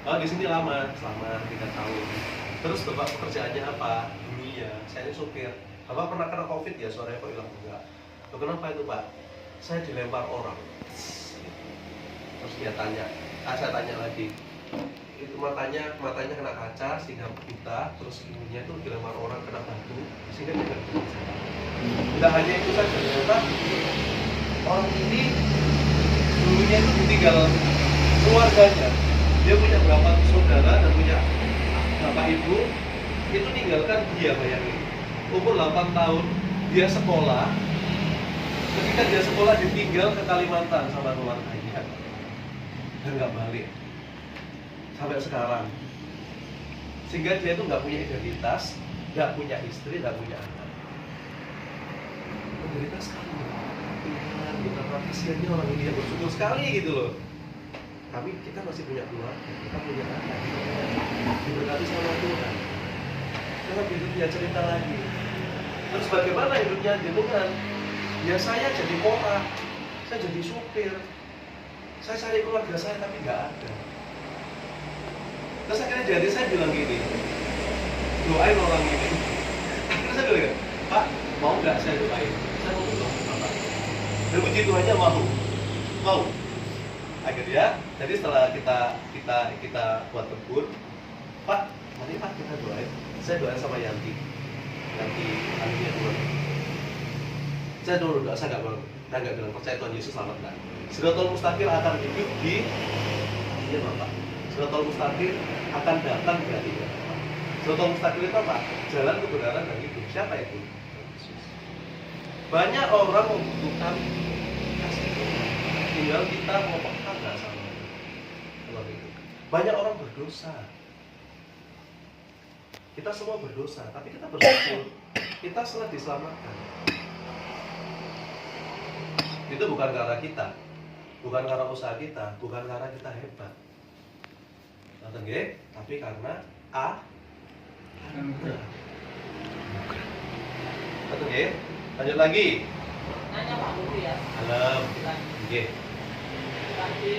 Oh di sini lama, selama 3 tahun. Terus bapak pekerjaannya apa? Dulunya, saya ini supir. Bapak pernah kena COVID ya? Suaranya kok hilang enggak? Loh, kenapa itu pak? Saya dilempar orang. Terus dia tanya, saya tanya lagi. Itu matanya kena kaca sehingga buta, terus ibunya itu dilempar orang kena batu sehingga dia nggak bisa bicara. Tidak hanya itu saja, ternyata orang ini dulunya itu ditinggal keluarganya. Dia punya berapa saudara dan punya bapak ibu, itu tinggalkan dia, bayangin. Umur 8 tahun, dia sekolah. Ketika dia sekolah ditinggal ke Kalimantan sama keluarganya dan nggak balik sampai sekarang. Sehingga dia itu nggak punya identitas, nggak punya istri, nggak punya anak. Menderita sekali. Betapa kasihannya orang ini, yang bersyukur sekali gitu loh. Tapi kita masih punya keluarga, kita punya anak, diberkati sama Tuhan. Karena hidupnya cerita lagi. Terus bagaimana hidupnya jenengan? Ya saya jadi orang, saya jadi supir, saya cari keluarga saya tapi nggak ada. Terus akhirnya jadi saya bilang gini, doain orang ini. Akhirnya saya bilang, Pak, mau nggak saya doain? Saya mau doain Bapak. Dan puji Tuhannya mau. Akhirnya, jadi setelah kita buat kebun, Pak, mari Pak kita doain. Saya doain sama Yanti anunya Tuhan. Saya dulu doa, saya nggak bilang percaya Tuhan Yesus selamatkan. Siratul Mustaqim akan hidup di dia Bapak. Siratul Mustaqim akan datang di hatinya. Siratul Mustaqim itu apa? Jalan kebenaran dan hidup. Siapa itu? Banyak orang membutuhkan kasih Tuhan. Tinggal kita mau peka nggak sama itu. Banyak orang berdosa. Kita semua berdosa, tapi kita bersyukur. Kita telah diselamatkan. Itu bukan karena kita, bukan karena usaha kita, bukan karena kita hebat. Tapi karena anugerah. Lanjut lagi. Nanya Pak Guru ya. Alam. Nggih. Tadi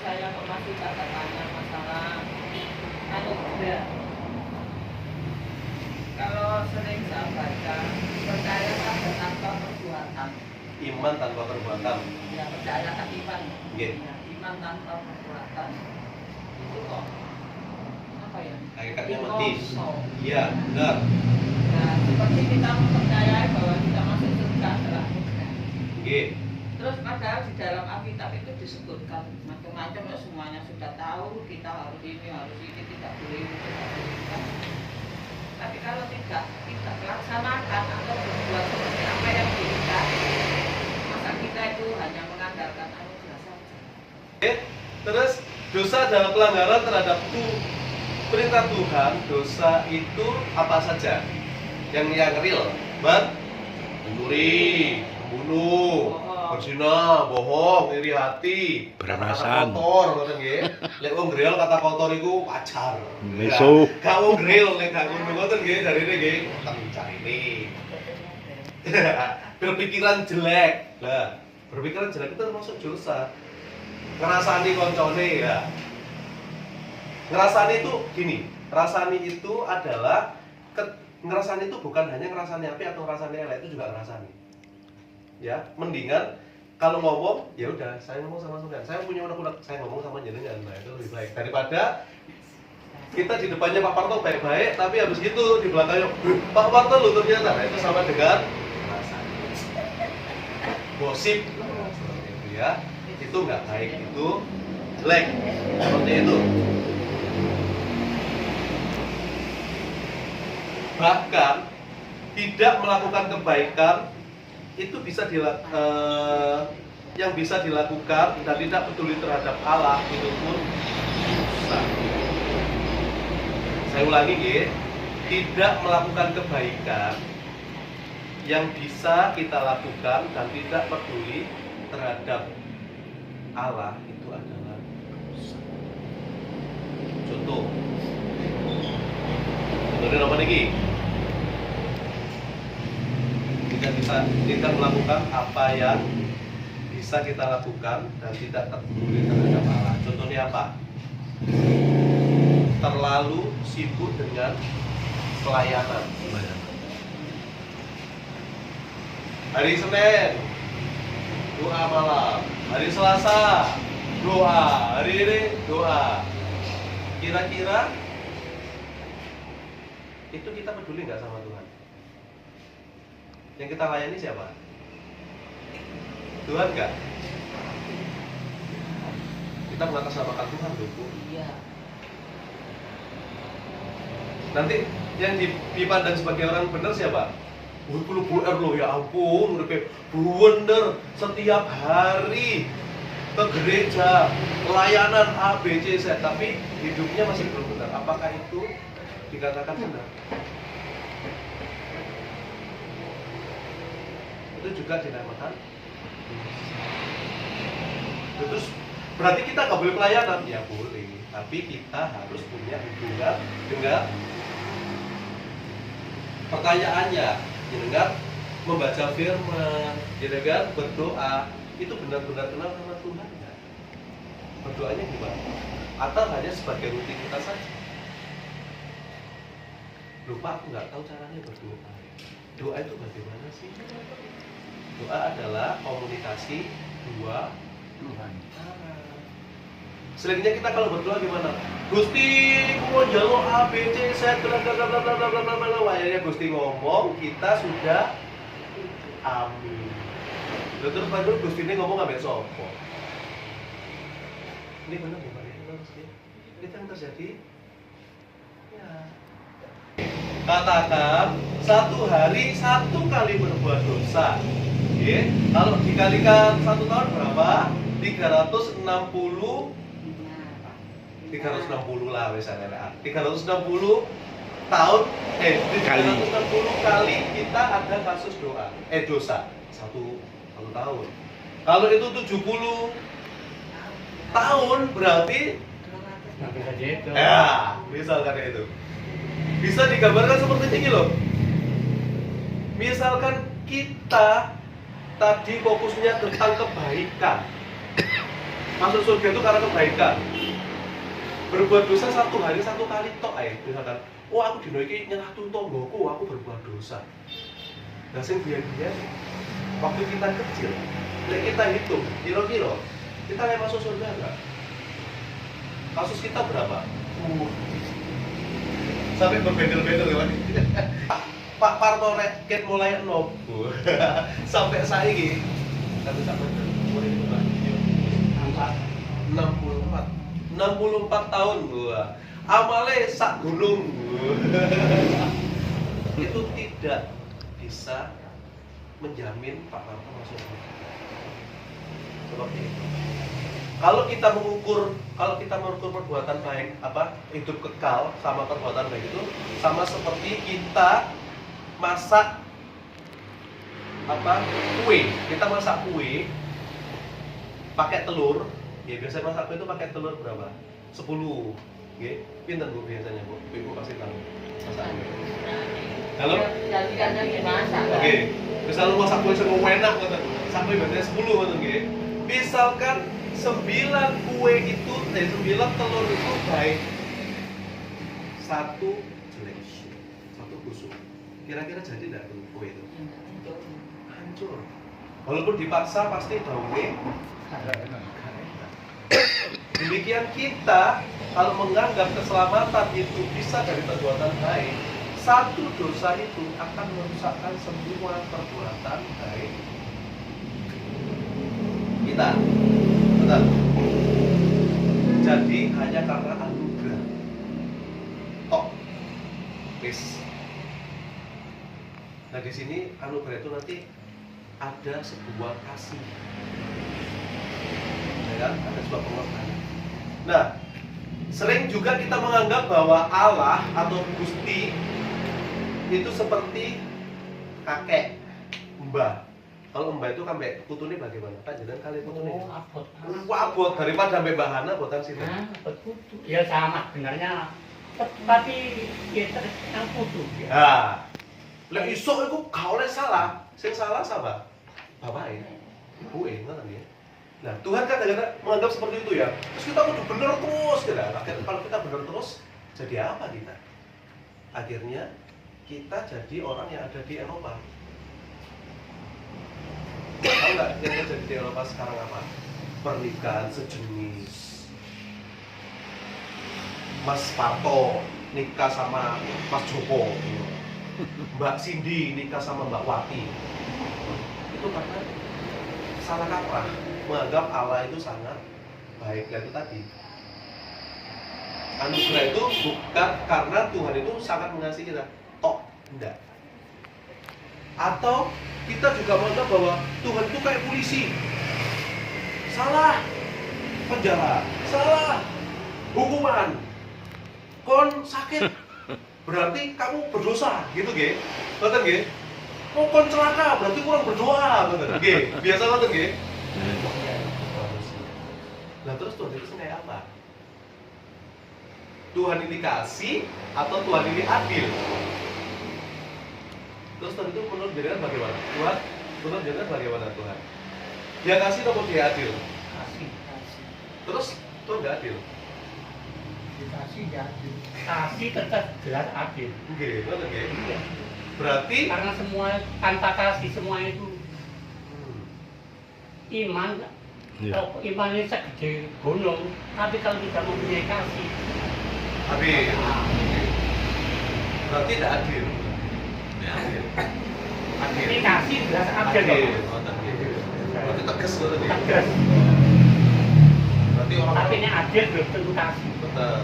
saya masih tanya masalah anugerah. Kalau sering saya baca, percaya tanpa perbuatan. Iman tanpa perbuatan. Ya, percaya tak iman. Nggih. Ya, iman tanpa perbuatan. Itu kok apa ya? Hakikatnya mati. Iya, Nah, benar. nah, seperti kita mempercayai bahwa kita masuk surga adalah anugerah. Nggih. Terus padahal di dalam Alkitab itu disebutkan macam-macam, ya semuanya sudah tahu, kita harus ini, tidak boleh ini, tidak boleh itu. Tapi kalau tidak kita laksanakan atau berbuat seperti apa yang diinginkan, maka kita itu hanya mengandalkan anugerah saja. Terus dosa adalah pelanggaran terhadap perintah Tuhan. Dosa itu apa saja? Yang real, mencuri, membunuh, berzina, bohong, iri hati, beramasan, kotor, ngoten nggih. Lek wong grill kata kotor iku pacar. Meso. Gak wong grill lek gak ngono ngoten nggih, darine nggih carine. Berpikiran jelek. Lah, berpikiran jelek itu termasuk dosa. Ngerasani koncone ya. Ngerasani itu gini, ngerasani itu adalah ngerasani itu bukan hanya ngerasani api atau ngerasani elek, itu juga ngerasani. Ya, mendingan kalau ngomong ya udah saya ngomong sama Tuhan. Saya punya unek-unek, saya ngomong sama jenengan, nah itu lebih baik daripada kita di depannya Pak Parto baik-baik, tapi habis gitu di belakangnya Pak Parto lu ternyata, nah, itu sama dengan gosip, seperti itu ya. Itu nggak baik, itu jelek, seperti itu. Bahkan tidak melakukan kebaikan itu bisa yang bisa dilakukan dan tidak peduli terhadap Allah itu pun dosa. Saya ulangi ya, tidak melakukan kebaikan yang bisa kita lakukan dan tidak peduli terhadap Allah itu adalah dosa. Contoh, contohnya apa lagi? Kita melakukan apa yang bisa kita lakukan dan tidak peduli terhadap Allah. Contohnya apa? terlalu sibuk dengan pelayanan. Hari Senin doa malam, hari Selasa doa, hari ini doa. Kira-kira itu kita peduli nggak sama Tuhan? Yang kita layani siapa? Tuhan nggak? Kita mengatasnamakan Tuhan, Bu. Iya. Nanti yang dipandang sebagai orang benar siapa? Bu R loh, ya ampun, udah kayak bener setiap hari ke gereja, pelayanan A, B, C, Z, tapi hidupnya masih belum benar. Apakah itu dikatakan benar? Itu juga dinamakan. Terus berarti kita nggak boleh pelayanan? Ya boleh, tapi kita harus punya hubungan dengan pertanyaannya, dengan membaca firman, dengan berdoa. Itu benar-benar kenal sama Tuhan nggak? Berdoanya gimana? Atau hanya sebagai rutin kita saja? Lupa, aku nggak tahu caranya berdoa. Doa itu bagaimana sih? Doa adalah komunikasi dua Tuhan. Selanjutnya kita kalau berdoa gimana? Gusti, mau jalur A, B, C, Z, bla bla bla bla bla bla bla bla. Akhirnya Gusti ngomong, kita sudah amin. Terus baru Gusti ini ngomong ambil sopo. Ini benar bukan itu maksudnya? Itu yang terjadi. Ya. Katakan satu hari satu kali berbuat dosa. Oke, kalau dikalikan 1 tahun berapa? 360 lah misalnya. 360 tahun 360 kali kita ada kasus dosa. Satu tahun. Kalau itu 70 tahun berarti ya, misalkan itu. Bisa digambarkan seperti ini loh. Misalkan kita tadi fokusnya tentang kebaikan. Masuk surga itu karena kebaikan. Berbuat dosa 1 hari 1 kali tok ae. Misalkan, oh aku dino iki nyelatu tonggoku, aku berbuat dosa. Nah sing biyen-biyen waktu kita kecil, lek kita hitung, kira-kira kita yang masuk surga enggak? Kasus kita berapa? Sampai berbedel-bedel ya. Pak Parto ket mulai enom. Sampai saiki kan sampai umur itu Pak. 64 tahun gua. Amale sak gunung gua. Itu tidak bisa menjamin Pak Parto masuk surga. Seperti itu. Kalau kita mengukur perbuatan baik, hidup kekal sama perbuatan baik itu sama seperti kita masak kue. Kita masak kue pakai telur. Ya biasanya masak kue itu pakai telur berapa? 10. Nggih. Pinten Bu biasanya Bu? Ibu kasih tahu. Masak kue. Kalau ganti-ganti dimasak. Oke. Misal masak kue sing enak ngoten. Sak kue berarti 10 ngoten nggih. Misalkan 9 kue itu, 9 telur itu baik, 1 jelek, 1 busuk. Kira-kira jadi tidak tuh kue itu? Hancur. Walaupun dipaksa pasti daunnya. Demikian kita kalau menganggap keselamatan itu bisa dari perbuatan baik, 1 dosa itu akan merusakkan semua perbuatan baik kita. Betul. Jadi hanya karena anugerah. Tok. Wis. Nah di sini anugerah itu nanti ada sebuah kasih. Ya kan? Ada sebuah pengorbanan. Nah, sering juga kita menganggap bahwa Allah atau Gusti itu seperti kakek, mbah. Kalau mbak itu sampai putune bagaimana? Pak jangan kali putune. Abot daripada sampai bahana botan sih. Putu. Ya sama sebenarnya. Tapi ya yang putu. Nah, lek iso iku gak oleh salah. Sing salah siapa? Bapake. Ibuke ngoten ya. Nah, Tuhan kan kadang-kadang menganggap seperti itu ya. Terus kita kudu bener terus gitu. Nah, kalau kita bener terus Jadi apa kita? Akhirnya kita jadi orang yang ada di Eropa. Tahu nggak yang terjadi di Eropa sekarang apa? Pernikahan sejenis. Mas Parto nikah sama Mas Joko, Mbak Cindy nikah sama Mbak Wati. Itu karena salah kaprah, menganggap Allah itu sangat baik. Dan itu tadi, anugerah itu bukan karena Tuhan itu sangat mengasihi kita, tok, enggak. Atau kita juga menganggap bahwa Tuhan itu kayak polisi, salah penjara, salah hukuman, kon sakit berarti kamu berdosa, gitu ge, betul ge? Oh kon celaka berarti kurang berdoa, betul ge? Biasa betul ge? Nah terus Tuhan itu kayak apa? Tuhan ini kasih atau Tuhan ini adil? Terus Tuhan itu menurut jenengan bagaimana? Tuhan, menurut jenengan bagaimana Tuhan? Dia kasih atau dia adil? Kasih. Terus Tuhan nggak adil? Dikasih ya adil. Kasih tetap jelas adil. Oke, betul ya? Iya. Berarti Karena semua tanpa kasih semua itu iman. Iya. Kalau imannya segede gunung, tapi kalau tidak mempunyai kasih, habis. nah, Berarti tidak adil. Adil. Adil. ini kasih jelas adil. Adil. Oh, adil. Berarti tegas betul ya? Tegas. Berarti Tapi orang-orang ini adil belum tentu kasih. betul.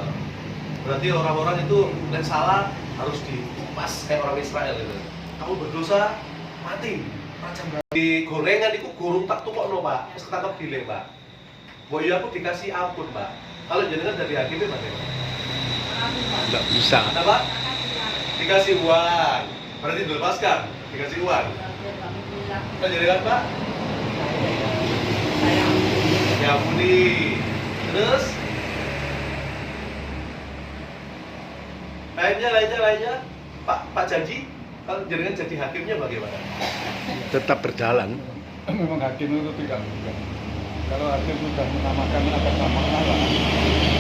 Berarti orang-orang itu yang salah harus dikupas kayak orang Israel gitu. Kamu berdosa, mati. Macam di gorengan itu gurung tak tukokno Pak, terus ketangkep dilem Pak. Mbok iya aku dikasih ampun Pak. Kalau jenengan dari hakimnya bagaimana? Nggak bisa. Ada Pak? Dikasih uang, berarti dilepaskan, dikasih uang. Kalau jenengan Pak? Diampuni. Terus? Lainnya. Pak janji, kalau jenengan jadi hakimnya bagaimana? Tetap berjalan. Memang hakim itu tidak mudah. Kalau hakim sudah menamakan atas nama Allah,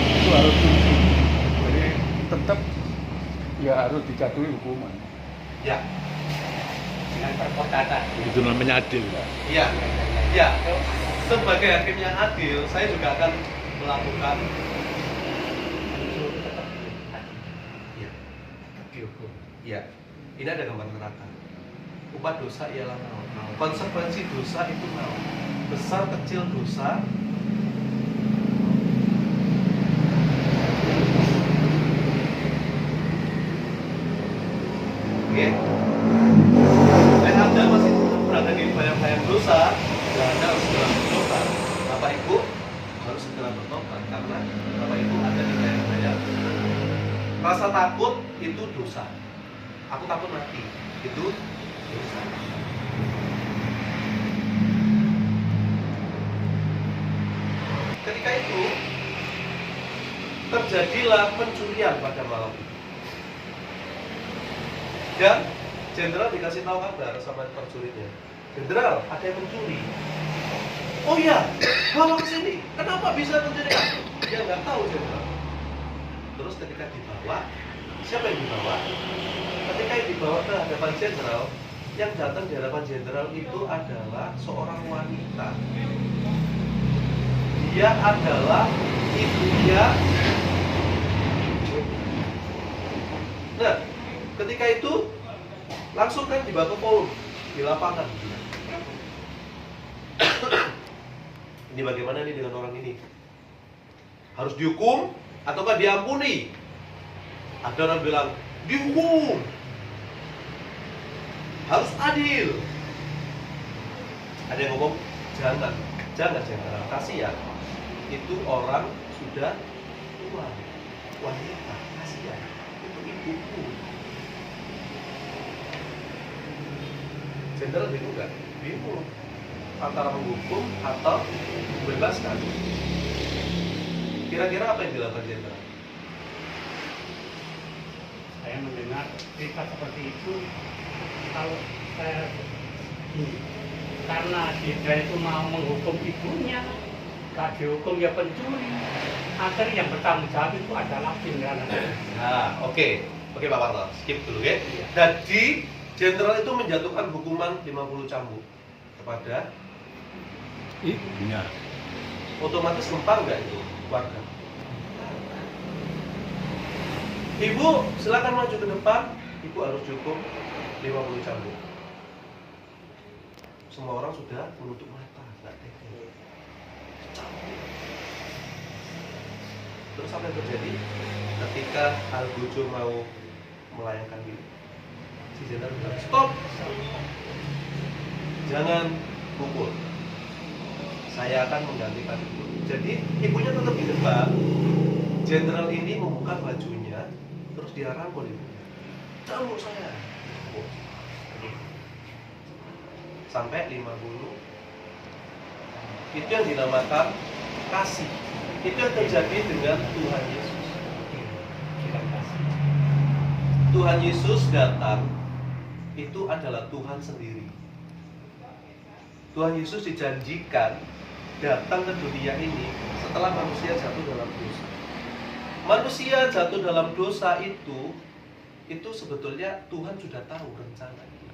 itu harus tunduk. Jadi tetap ya harus dijatuhi hukuman. Ya, Dengan perbuatan. Itu namanya adil. iya. Sebagai hakim yang adil, saya juga akan melakukan ya, dihukum. Ya, ini ada gambar neraka. Upah dosa ialah maut. Konsekuensi dosa itu maut. Besar kecil dosa oke. Dan Anda masih berada di bayang-bayang dosa, dan Anda harus segera bertobat. Bapak Ibu harus segera bertobat karena Bapak Ibu ada di bayang-bayang. Rasa takut itu dosa. Aku takut mati, itu dosa. Ketika itu terjadilah pencurian pada malam itu. Dan jenderal dikasih tahu kabar sama prajuritnya, jenderal ada yang mencuri. Oh iya, bawa ke sini. Kenapa bisa terjadi? Dia nggak tahu jenderal. Terus ketika dibawa, siapa yang dibawa? Ketika yang dibawa ke hadapan jenderal, yang datang di hadapan jenderal itu adalah seorang wanita. Dia adalah ibunya. Nah, ketika itu langsung kan dibawa ke Polres di lapangan. Ini bagaimana nih dengan orang ini? Harus dihukum ataukah diampuni? Ada orang bilang dihukum, harus adil. Ada yang ngomong jangan kasihan. Itu orang sudah tua, wanita, kasihan. Itu ibuku. Jenderal bingung nggak? Bingung antara menghukum atau membebaskan. Kira-kira apa yang dilakukan jenderal? Saya mendengar cerita seperti itu, kalau saya karena dia itu mau menghukum ibunya, Gak dihukum ya pencuri. Akhirnya yang bertanggung jawab itu adalah jenderal. Nah, oke Pak Parto, skip dulu ya. Jadi jenderal itu menjatuhkan hukuman 50 cambuk kepada Ibunya. otomatis lempar nggak itu warga? Ibu silakan maju ke depan, ibu harus dihukum 50 cambuk. Semua orang sudah menutup mata, nggak tega. Cambuk. Terus apa yang terjadi ketika Algojo mau melayangkan diri? Si jenderal bilang, stop, jangan pukul. Saya akan menggantikan ibu. Jadi ibunya tetap di depan. Jenderal ini membuka bajunya, terus dia rangkul ibunya. Cambuk saya. Sampai 50. Itu yang dinamakan kasih. Itu yang terjadi dengan Tuhan Yesus. Tuhan Yesus datang, itu adalah Tuhan sendiri. Tuhan Yesus dijanjikan datang ke dunia ini setelah manusia jatuh dalam dosa. Manusia jatuh dalam dosa itu sebetulnya Tuhan sudah tahu rencana itu.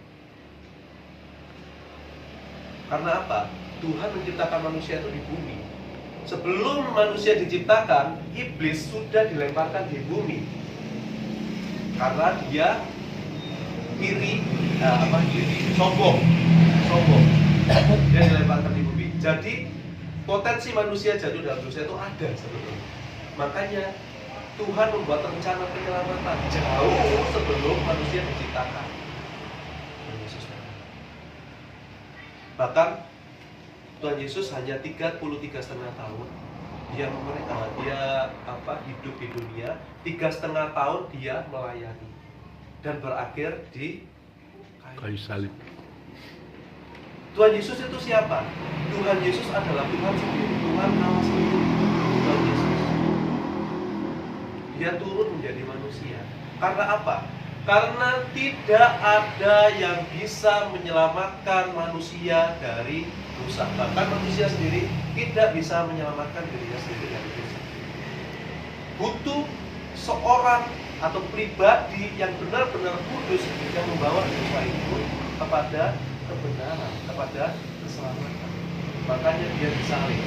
Karena apa? Tuhan menciptakan manusia itu di bumi. Sebelum manusia diciptakan, iblis sudah dilemparkan di bumi. Karena dia iri, sombong. Dia dilemparkan di bumi. Jadi potensi manusia jatuh dalam dosa itu ada sebetulnya. Makanya Tuhan membuat rencana penyelamatan jauh sebelum manusia diciptakan. Bahkan Tuhan Yesus hanya 33,5 tahun dia hidup di dunia, 3,5 tahun dia melayani dan berakhir di Kayu salib. Tuhan Yesus itu siapa? Tuhan Yesus adalah Tuhan sendiri, Tuhan Allah sendiri. Tuhan Yesus. Dia turun menjadi manusia. Karena apa? Karena tidak ada yang bisa menyelamatkan manusia dari dosa. Bahkan manusia sendiri tidak bisa menyelamatkan dirinya sendiri dari dosa. Butuh seorang atau pribadi yang benar-benar kudus yang membawa dosa itu kepada kebenaran, kepada keselamatan. Makanya dia disalib.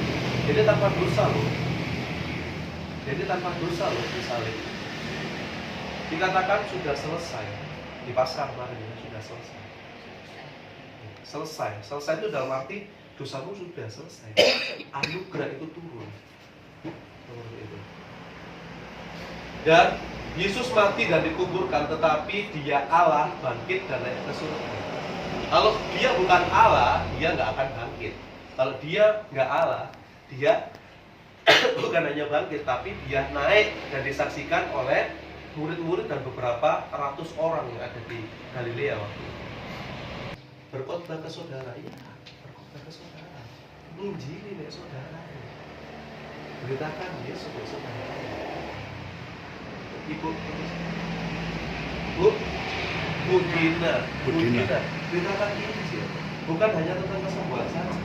Jadi tanpa dosa loh. Disalib. Dikatakan sudah selesai. Di Paskah kemarin ya, sudah selesai. Selesai itu dalam arti dosamu sudah selesai. Anugerah itu turun. Itu. Dan Yesus mati dan dikuburkan, tetapi dia Allah bangkit dan naik ke surga. Kalau dia bukan Allah, dia nggak akan bangkit. Kalau dia nggak Allah, dia bukan hanya bangkit, tapi dia naik dan disaksikan oleh murid-murid dan beberapa ratus orang yang ada di Galilea waktu itu. Berkhotbah ke saudara, ya, berkhotbah ke saudara. Injili nek saudara. Beritakan Yesus ke saudara. Ibu Dina. Beritakan Injil. Bukan hanya tentang kesembuhan saja.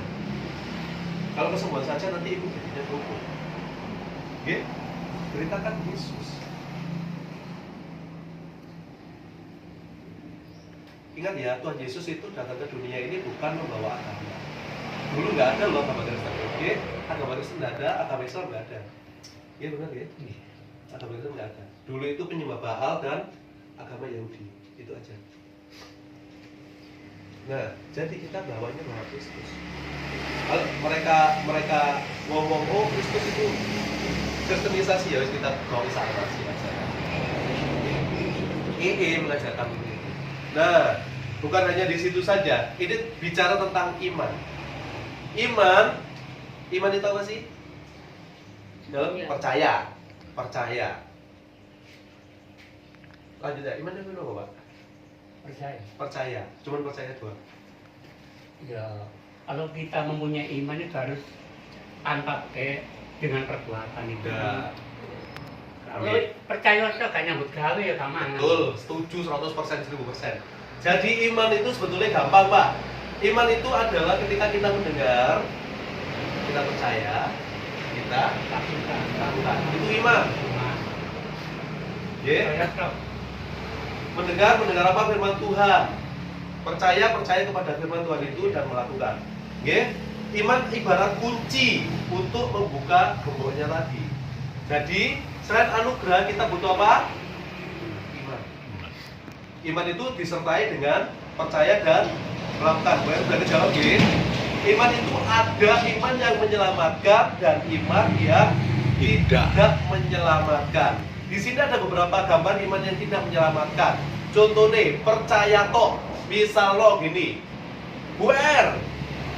Kalau kesembuhan saja nanti ibu jadinya hukum. Oke? Beritakan Yesus. Ingat ya, Tuhan Yesus itu datang ke dunia ini bukan membawa agama. Dulu nggak ada loh agama Kristen, oke? Agama Kristen nggak ada, agama Islam nggak ada. Iya benar ya? Agama Kristen nggak ada. Dulu itu penyembah Baal dan agama Yahudi, itu aja. Nah, jadi kita bawanya bahwa Kristus. Kalau mereka ngomong, oh Kristus itu kristenisasi, ya kita bawa islamisasi aja. Mengajarkan begitu. Nah, bukan hanya di situ saja. Ini bicara tentang iman. Iman itu apa sih? Dalam percaya. Lanjut ya, iman itu apa, Pak? Percaya. Cuman percaya doang. Ya, kalau kita mempunyai iman itu harus tanpa dengan perbuatan itu. Kalau percaya itu gak nyambut gawe ya gampang. Betul, setuju 100%, 1000%. Jadi iman itu sebetulnya gampang, Pak. Iman itu adalah ketika kita mendengar, kita percaya, kita lakukan. lakukan. Itu iman. Ya. Saya tahu. Mendengar apa firman Tuhan. Percaya kepada firman Tuhan itu dan melakukan. Ya. Iman ibarat kunci untuk membuka gemboknya tadi. Jadi, selain anugerah kita butuh apa? Iman. Iman itu disertai dengan percaya dan melakukan. Berarti jawab gini. Iman itu ada iman yang menyelamatkan dan iman yang tidak menyelamatkan. Di sini ada beberapa gambar iman yang tidak menyelamatkan. Contohnya, percaya toh. Misal lo gini, Bu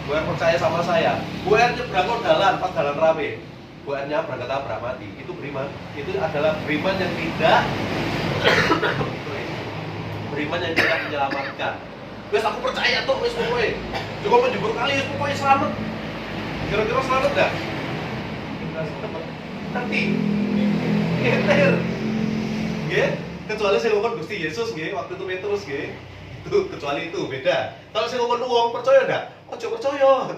percaya sama saya. Bu nyebrang dalan pas dalan rame. Bu nya berangkat tabrak mati. Itu beriman. Itu adalah beriman yang tidak beriman yang tidak menyelamatkan. Wes aku percaya toh wes kowe. Juga menjebur kali wes pokoknya selamat. Kira-kira selamat enggak? Nanti. Ngeter. Nggih, kecuali saya ngomong Gusti Yesus nggih, waktu itu Petrus nggih. Itu kecuali itu beda. Kalau saya ngomong uang percaya enggak? Ojo percaya.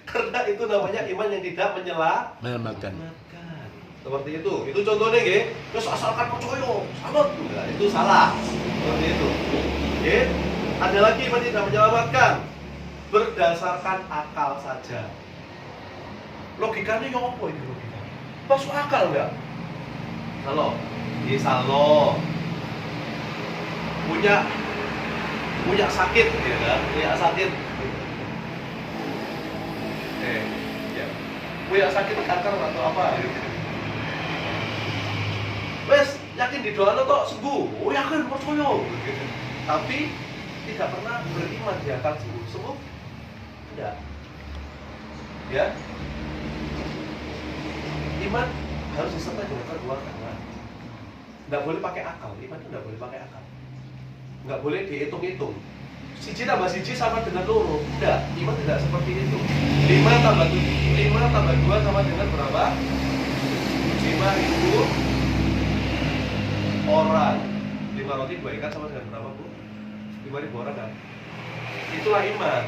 Karena itu namanya iman yang tidak Menyelamatkan. Seperti itu. Itu contohnya nggih. Terus asalkan percaya, selamat. Nah, itu salah. Seperti itu. Nggih. Ada lagi iman tidak menyelamatkan. Berdasarkan akal saja. Logikanya yang apa ini logika? Masuk akal enggak? Kalau punya sakit ya kan? Punya sakit. Ya. Punya sakit kanker atau apa gitu. Wes, yakin di doa kok sembuh. Oh, yakin percaya gitu. Tapi tidak pernah beriman dia akan sembuh. Sembuh? Tidak. Ya. Iman harus disertai dengan perbuatan. Nggak boleh pakai akal, iman itu nggak boleh pakai akal. Nggak boleh dihitung-hitung. Siji tambah siji sama dengan loro. Tidak, iman tidak seperti itu. 5 tambah 2 sama dengan berapa? 5.000 orang. 5 roti 2 ikan sama dengan berapa, Bu? 5.000 orang kan? Itulah iman.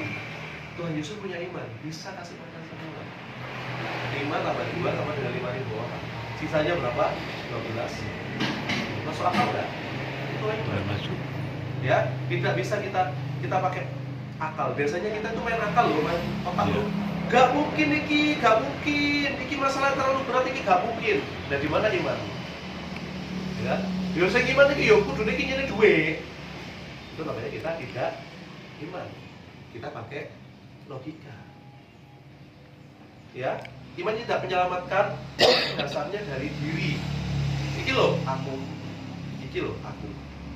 Tuhan Yesus punya iman, bisa kasih makan semua. 5 tambah 2 sama dengan 5.000 orang. Sisanya berapa? 12. Masuk akal nggak? Itu iman. Masuk. Ya, tidak bisa kita pakai akal. Biasanya kita tuh main akal loh, main otak loh. Gak mungkin iki masalah terlalu berat, iki gak mungkin. Nah, di mana iman? Ya, biasa gimana iki? Yo kudu iki nyene duwe. Itu namanya kita tidak iman. Kita pakai logika. Ya, iman tidak menyelamatkan dasarnya dari diri. Iki loh aku.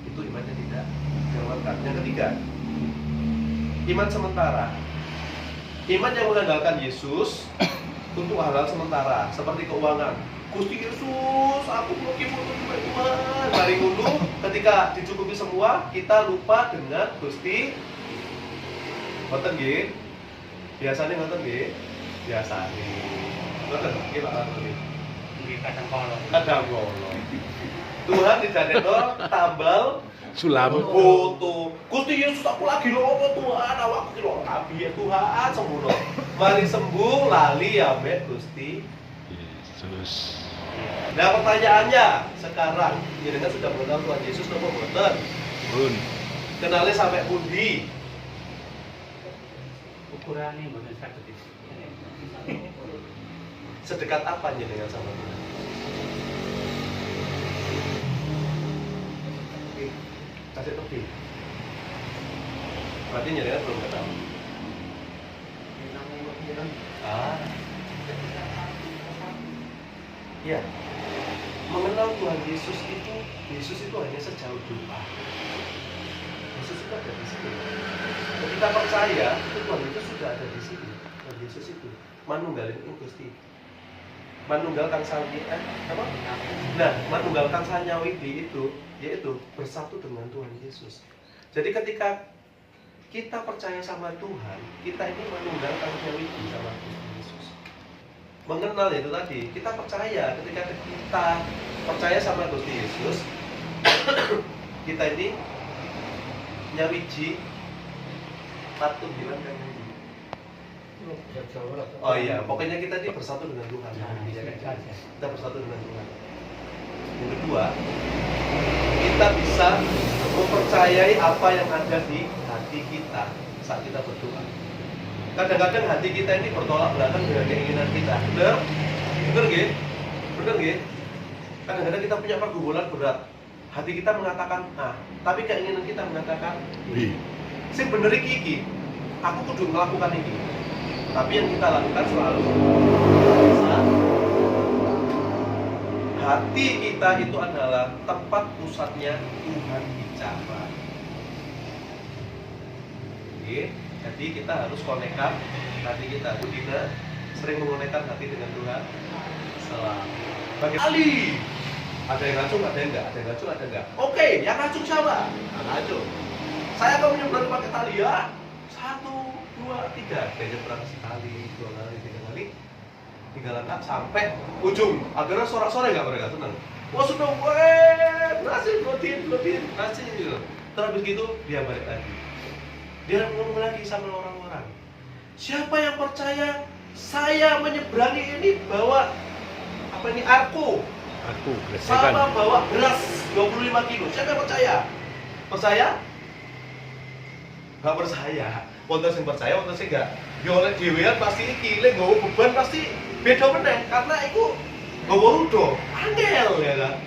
Itu imannya tidak menyelamatkan. Yang ketiga, iman sementara. Iman yang mengandalkan Yesus untuk hal-hal sementara, seperti keuangan. Gusti Yesus, aku mau Tuhan. Mari dulu, ketika dicukupi semua, kita lupa dengan Gusti. Ngoten nggih. Biasanya ngoten nggih. Biasanya. Ngoten nggih Pak Antoni. Nggih kadang kala. Kadang kala. Tuhan tidak ada tambal Sulam. foto. Gusti Yesus aku lagi lopo Tuhan, awakku ki lho kabeh Tuhan sembuh. Mari sembuh lali ambek Gusti Yesus. Nah, pertanyaannya sekarang, jenengan sudah mengenal Tuhan Yesus napa mboten? Pun. Kenalnya sampai pundi? Ukurannya mboten saged. Sedekat apa jenengan sama Tuhan? Kasih topi. Berarti jenengan belum kenal. Iya. Mengenal Tuhan Yesus itu hanya sejauh doa. Yesus itu ada di sini. Ketika percaya, itu Tuhan Yesus sudah ada di sini. Tuhan Yesus itu manunggalin Gusti. Manunggalkan apa? Nah, manunggalkan sanyawidi itu yaitu bersatu dengan Tuhan Yesus. Jadi ketika kita percaya sama Tuhan, kita ini manunggalkan sanyawidi sama Tuhan Yesus. Mengenal itu tadi, kita percaya ketika kita percaya sama Gusti Yesus, kita ini nyawiji patut bilang kan Oh iya, pokoknya kita ini bersatu dengan Tuhan. Nah, Intinya kan itu aja. kita bersatu dengan Tuhan. Yang kedua, kita bisa mempercayai apa yang ada di hati kita saat kita berdoa. Kadang-kadang hati kita ini bertolak belakang dengan keinginan kita. Benar? Benar nggih? Benar nggih? Kadang-kadang kita punya pergumulan berat. Hati kita mengatakan A, tapi keinginan kita mengatakan B. Sing bener iki, aku kudu melakukan ini. Tapi yang kita lakukan selalu hati kita itu adalah tempat pusatnya Tuhan bicara. Oke, jadi kita harus konekkan hati kita. Budina sering mengonekkan hati dengan Tuhan selalu. Bagaimana? Ada yang ngacung, ada yang enggak, ada yang ngacung, ada yang enggak. Oke, yang ngacung siapa? Ngacung. Saya akan menyeberang pakai tali ya. 1, 2, 3. Kayaknya berapa sekali, 2 kali, 3 kali. 3 langkah sampai ujung. Akhirnya sorak-sorai nggak mereka senang. Wah senang, berhasil, blotin, berhasil. Terus habis gitu dia balik lagi. Dia ngomong lagi sama orang-orang. Siapa yang percaya saya menyeberangi ini bawa apa ini arko? Aku Sama gesekan. bawa beras 25 kilo. Siapa yang percaya? Percaya? Gak percaya. Wonten sing percaya, wonten sing gak. Ya oleh dhewean pasti iki lek nggawa beban pasti beda meneh karena iku nggawa rudo. Angel ya kan.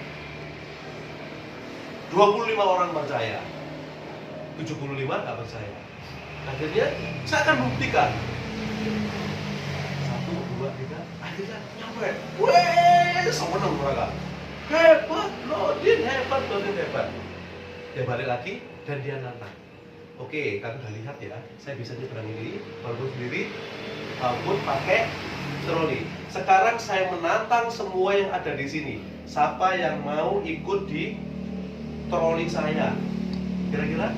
25 orang percaya. 75 gak percaya. Akhirnya saya akan buktikan. 1, 2, 3, akhirnya nyampe. Weh, seneng mereka. Hebat, Lodin hebat. Dia balik lagi dan dia nantang. Oke, kalian udah lihat ya, saya bisa nyebrang ini, walaupun sendiri, walaupun pakai troli. Sekarang saya menantang semua yang ada di sini. Siapa yang mau ikut di troli saya? Kira-kira?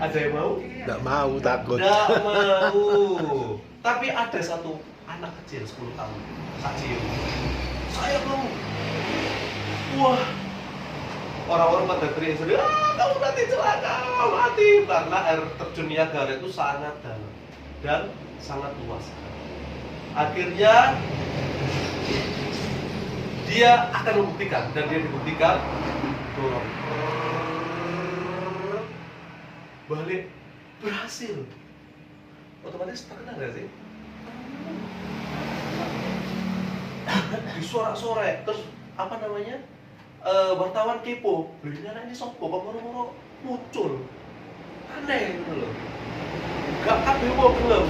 Ada yang mau? Nggak mau, takut. Nggak mau. Tapi ada satu anak kecil 10 tahun, Sacio. Saya mau. Wah, orang-orang pada teriak sendiri, kamu nanti celaka, mati. Karena air terjun Niagara itu sangat dalam dan sangat luas. Akhirnya dia akan membuktikan dan dia dibuktikan dorong balik berhasil. Otomatis terkenal gak sih? Disuara-sore terus apa namanya? Wartawan kepo, beli ini sopo, kok moro-moro muncul, aneh gitu loh. Gak kabeh wong gelem,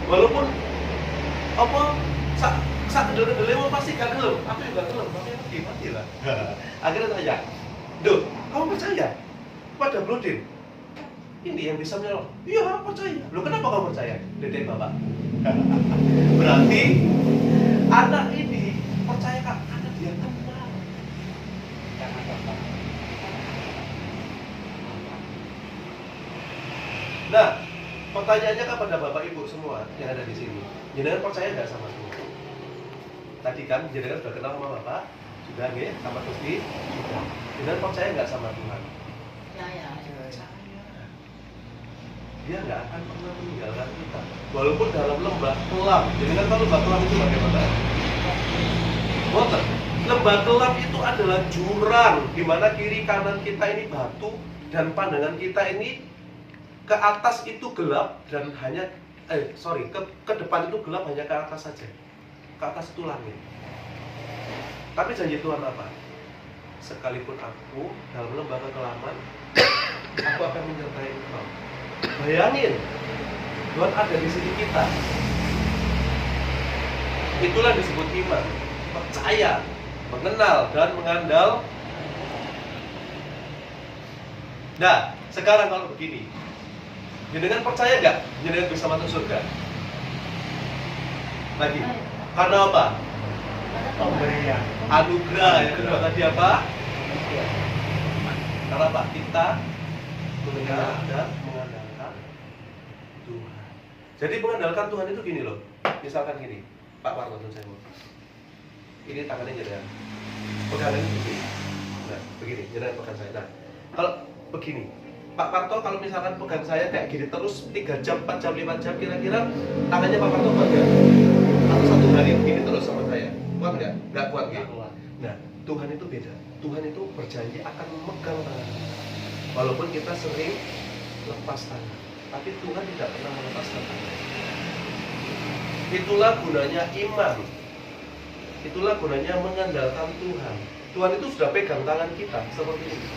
walaupun apa sak kedele wong pasti gak gelem, aku juga gelem, tapi mati lah. Akhirnya tanya, Duh, kamu percaya pada Blodin? Ini yang bisa menyelok. Iya, percaya. Loh, kenapa kamu percaya? Dedek bapak. Berarti anak ini percaya kak, karena dia kenal. Nah, pertanyaannya kepada Bapak Ibu semua yang ada di sini. Jenengan percaya nggak sama Tuhan? Tadi kan jenengan sudah kenal sama Bapak, sudah nggih, sama Gusti, sudah. Jenengan percaya nggak sama Tuhan? Ya. Percaya. Dia nggak akan pernah meninggalkan kita, walaupun dalam lembah kelam. Jenengan tahu lembah kelam itu bagaimana? Water. Lembah kelam itu adalah jurang di mana kiri kanan kita ini batu dan pandangan kita ini ke atas itu gelap dan hanya ke depan itu gelap hanya ke atas saja. Ke atas itu langit. Tapi janji Tuhan apa? Sekalipun aku dalam lembah kekelaman, aku akan menyertai engkau. Bayangin, Tuhan ada di sini kita. Itulah disebut iman. Percaya, mengenal dan mengandal. Nah, sekarang kalau begini, jenengan percaya nggak jenengan bisa masuk surga? Lagi, karena apa? Pemberian. Anugerah. Yang kedua tadi apa? Karena apa? Kita mengenal dan mengandalkan Tuhan. Jadi mengandalkan Tuhan itu gini loh. Misalkan gini, Pak Marlon saya mau. Ini tangannya jenengan. Pegangannya begini. Nah, begini, jenengan pegang saya. Nah, kalau begini, Pak Parto kalau misalkan pegang saya kayak gini terus 3 jam, 4 jam, 5 jam, kira-kira tangannya Pak Parto kuat nggak? Atau 1 hari gini terus sama saya, kuat nggak? Nggak kuat Nggak gitu. kuat. Nah, Tuhan itu beda. Tuhan itu berjanji akan memegang tangan kita. Walaupun kita sering lepas tangan, tapi Tuhan tidak pernah melepaskan tangan. Itulah gunanya iman. Itulah gunanya mengandalkan Tuhan. Tuhan itu sudah pegang tangan kita seperti ini.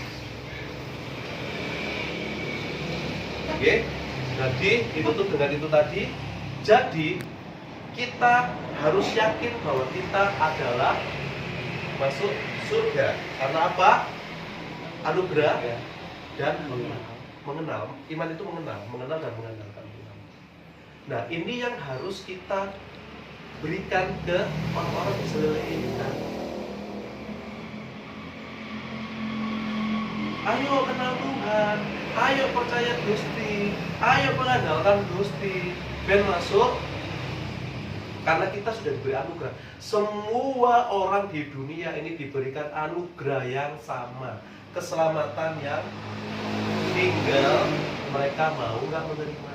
Oke, jadi ditutup dengan itu tadi. Jadi kita harus yakin bahwa kita adalah masuk surga. Karena apa? Anugerah dan mengenal. Iman itu mengenal dan mengandalkan Tuhan. Nah, ini yang harus kita berikan ke orang-orang di sekeliling kita. Ayo kenal Tuhan, ayo percaya Gusti, ayo mengandalkan Gusti, ben masuk. Karena kita sudah diberi anugerah. Semua orang di dunia ini diberikan anugerah yang sama, keselamatan yang tinggal mereka mau nggak menerima.